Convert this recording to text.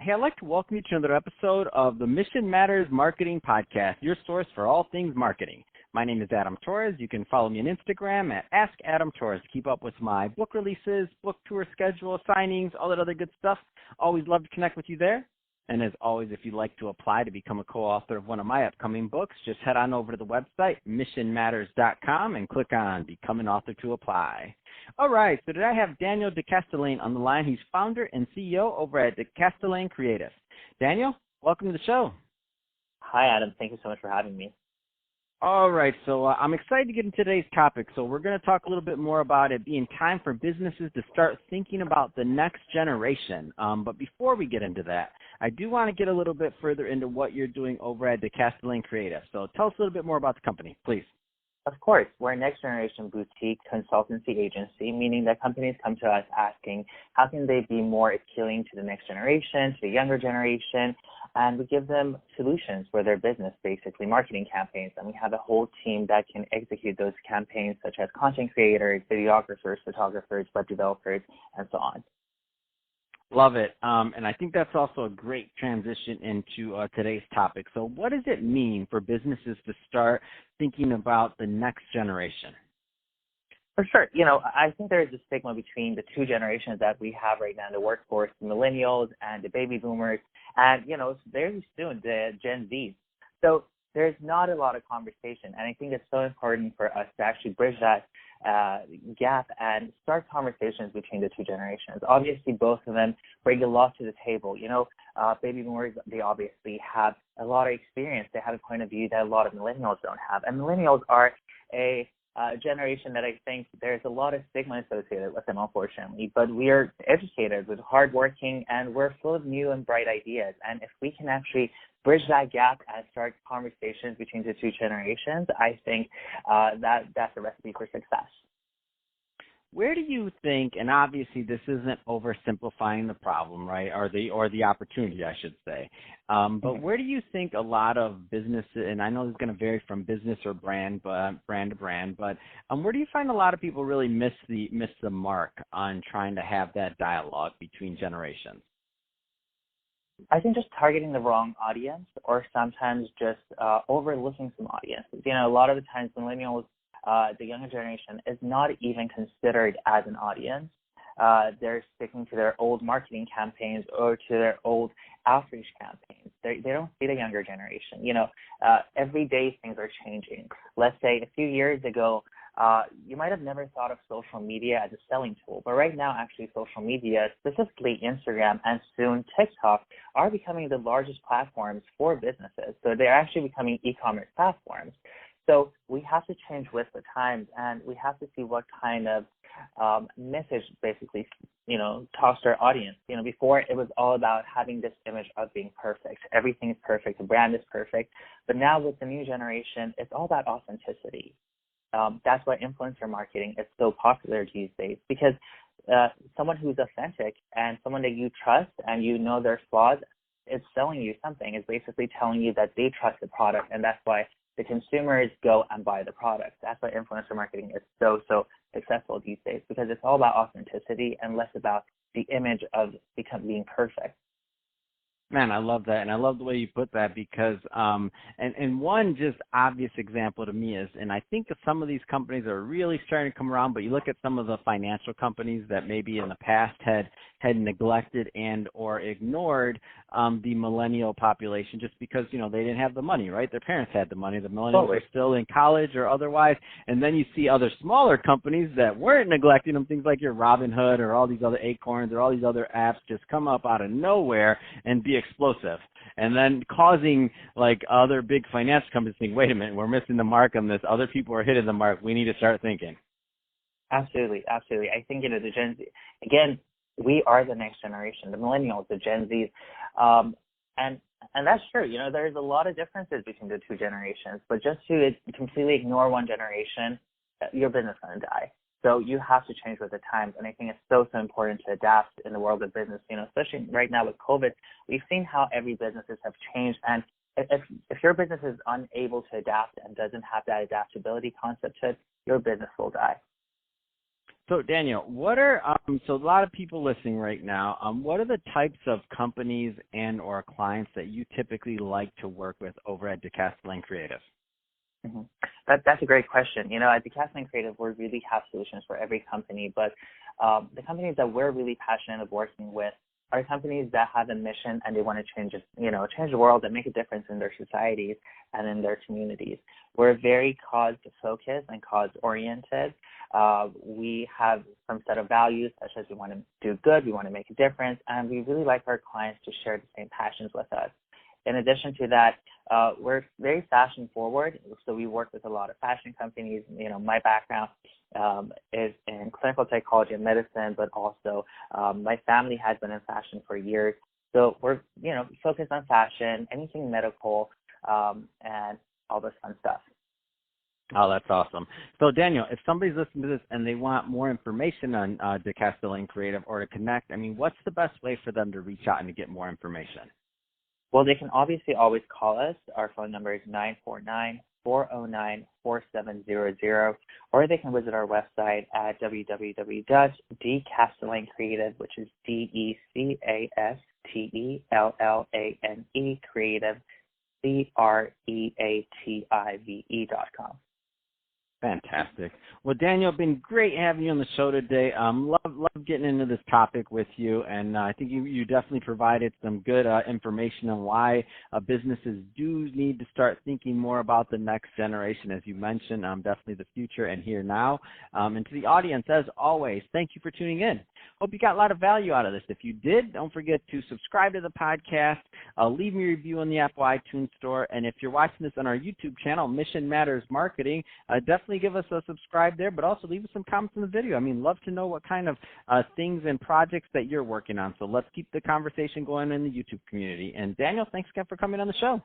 Hey, I'd like to welcome you to another episode of the Mission Matters Marketing Podcast, your source for all things marketing. My name is Adam Torres. You can follow me on Instagram at AskAdamTorres to keep up with my book releases, book tour schedule, signings, all that other good stuff. Always love to connect with you there. And as always, if you'd like to apply to become a co-author of one of my upcoming books, just head on over to the website, missionmatters.com, and click on Become an Author to apply. All right, so today I have Daniel Castellane on the line. He's founder and CEO over at Castellane Creative. Daniel, welcome to the show. Hi, Adam. Thank you so much for having me. All right, so I'm excited to get into today's topic. So we're going to talk a little bit more about it being time for businesses to start thinking about the next generation. But before we get into that, I do want to get a little bit further into what you're doing over at the Castellane Creative. So tell us a little bit more about the company, please. Of course, we're a next-generation boutique consultancy agency, meaning that companies come to us asking how can they be more appealing to the next generation, to the younger generation, and we give them solutions for their business, basically marketing campaigns, and we have a whole team that can execute those campaigns, such as content creators, videographers, photographers, web developers, and so on. Love it. And I think that's also a great transition into today's topic. So what does it mean for businesses to start thinking about the next generation? For sure. I think there is a stigma between the two generations that we have right now in the workforce, the millennials and the baby boomers, and, very soon, the Gen Zs. So there's not a lot of conversation, and I think it's so important for us to actually bridge that gap and start conversations between the two generations. Obviously, both of them bring a lot to the table. Baby boomers, they obviously have a lot of experience. They have a point of view that a lot of millennials don't have. And millennials are a generation that I think there's a lot of stigma associated with them, unfortunately. But we are educated, we're hardworking, and we're full of new and bright ideas. And if we can actually bridge that gap and start conversations between the two generations, I think that's a recipe for success. Where do you think, and obviously this isn't oversimplifying the problem, right, or the opportunity, I should say, but where do you think a lot of businesses, and I know it's going to vary from business or brand to brand, but where do you find a lot of people really miss the mark on trying to have that dialogue between generations? I think just targeting the wrong audience, or sometimes just overlooking some audiences. A lot of the times millennials, the younger generation, is not even considered as an audience. They're sticking to their old marketing campaigns or to their old outreach campaigns. They don't see the younger generation. Every day things are changing. Let's say a few years ago, you might have never thought of social media as a selling tool, but right now, actually, social media, specifically Instagram and soon TikTok, are becoming the largest platforms for businesses. So they're actually becoming e-commerce platforms. So we have to change with the times, and we have to see what kind of message basically, talks to our audience. Before it was all about having this image of being perfect. Everything is perfect. The brand is perfect. But now with the new generation, it's all about authenticity. That's why influencer marketing is so popular these days, because someone who's authentic and someone that you trust and you know their flaws, it's selling you something. It's basically telling you that they trust the product, and that's why the consumers go and buy the product. That's why influencer marketing is so successful these days, because it's all about authenticity and less about the image of being perfect. Man, I love that, and I love the way you put that because, and one just obvious example to me is, and I think that some of these companies are really starting to come around, but you look at some of the financial companies that maybe in the past had neglected and or ignored the millennial population just because, they didn't have the money, right? Their parents had the money. The millennials were still in college or otherwise, and then you see other smaller companies that weren't neglecting them, things like your Robinhood or all these other Acorns or all these other apps just come up out of nowhere and be explosive, and then causing like other big financial companies think, wait a minute, we're missing the mark on this. Other people are hitting the mark. We need to start thinking. Absolutely. I think the Gen Z, again, we are the next generation, the millennials, the Gen Zs, and that's true. There's a lot of differences between the two generations, but just to completely ignore one generation, your business is going to die. So you have to change with the times, and I think it's so important to adapt in the world of business. Especially right now with COVID, we've seen how every businesses have changed, and if your business is unable to adapt and doesn't have that adaptability concept to it, your business will die. So Daniel, what are so a lot of people listening right now? What are the types of companies and or clients that you typically like to work with over at Castellane Creative? Mm-hmm. That's a great question. At the Castellane Creative, we really have solutions for every company, but the companies that we're really passionate of working with are companies that have a mission and they want to change the world and make a difference in their societies and in their communities. We're very cause-focused and cause-oriented. We have some set of values such as we want to do good, we want to make a difference, and we really like our clients to share the same passions with us. In addition to that, we're very fashion forward, so we work with a lot of fashion companies. My background is in clinical psychology and medicine, but also my family has been in fashion for years. So we're, focused on fashion, anything medical, and all this fun stuff. Oh, that's awesome. So, Daniel, if somebody's listening to this and they want more information on Castellane Creative or to connect, what's the best way for them to reach out and to get more information? Well, they can obviously always call us. Our phone number is 949-409-4700, or they can visit our website at www.decastellane.creative, which is DECASTELLANE Creative, CREATIVE.com. Fantastic. Well, Daniel, been great having you on the show today. Love getting into this topic with you, and I think you definitely provided some good information on why businesses do need to start thinking more about the next generation, as you mentioned, definitely the future and here now. And to the audience, as always, thank you for tuning in. Hope you got a lot of value out of this. If you did, don't forget to subscribe to the podcast, leave me a review on the Apple iTunes Store, and if you're watching this on our YouTube channel, Mission Matters Marketing, definitely give us a subscribe there, but also leave us some comments in the video. Love to know what kind of things and projects that you're working on. So let's keep the conversation going in the YouTube community. And Daniel, thanks again for coming on the show.